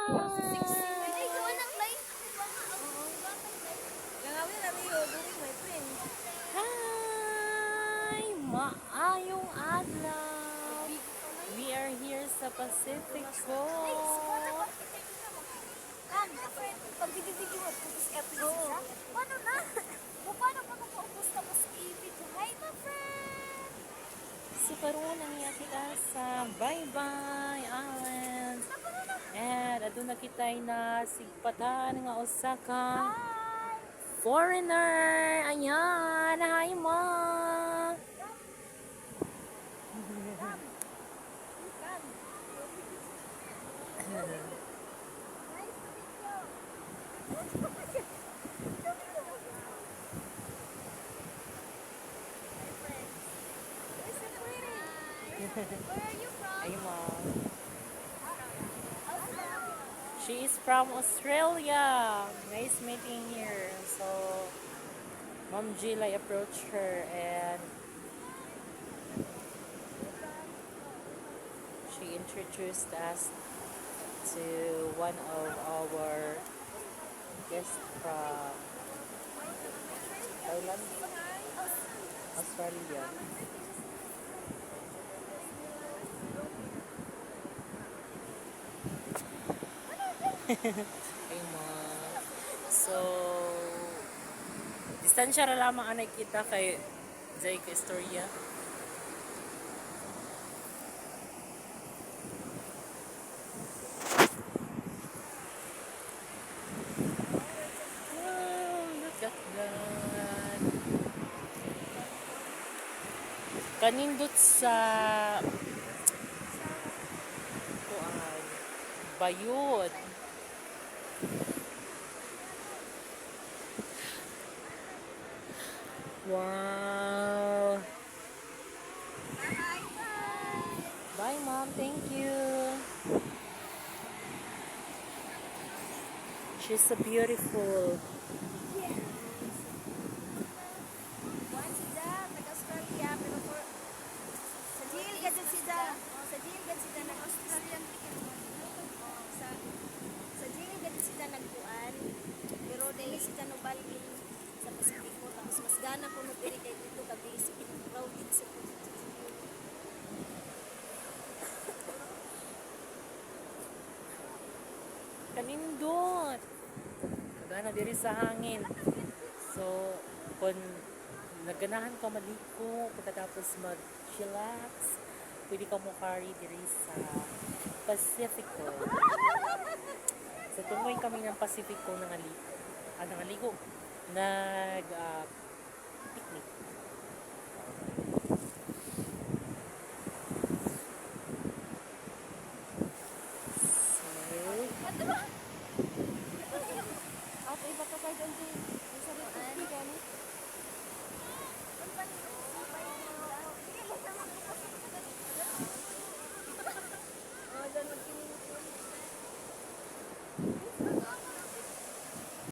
Hi! Maayong adlaw! We are here sa Pacific Coast. Pag binibigyan mo, tapos episode siya, paano na? Paano pa napaubos tapos i-video? Hi, my friend! So karon ang kita sa Bye-Bye Island. And aduna kitay na sigpatan nga usa ka Hi! foreigner. Ayan, hi ma. Where are you from? Ay ma. She is from Australia. Nice meeting here. So, Mom Jill, I approached her and she introduced us to one of our guests from Thailand, Australia. Ay ma. So, distansya ra lamang anay kita kay Jay ka istorya. Wow, look at that. Kanindot sa kuan bayod. Wow. Bye, Mom. Thank you. She's so beautiful. Buwan sida, taga-Australia, pero for... Sa jail gadyan sida. Sa jail gadyan sida nag-Australian ticket. Sa jail gadyan sida nagkuan. Pero dili sida nubalin sa Pasipiko. Tapos mas gana ko nagpili kay dito gabi sa crowded sa Kanindot. Nagana diri sa hangin. So, kung nagganahan ka maliko, pagkatapos mag-chillax, pwede ka mo carry diri sa Pacifico. So, tungoy kami ng Pacifico nangaligo. Nag picnic.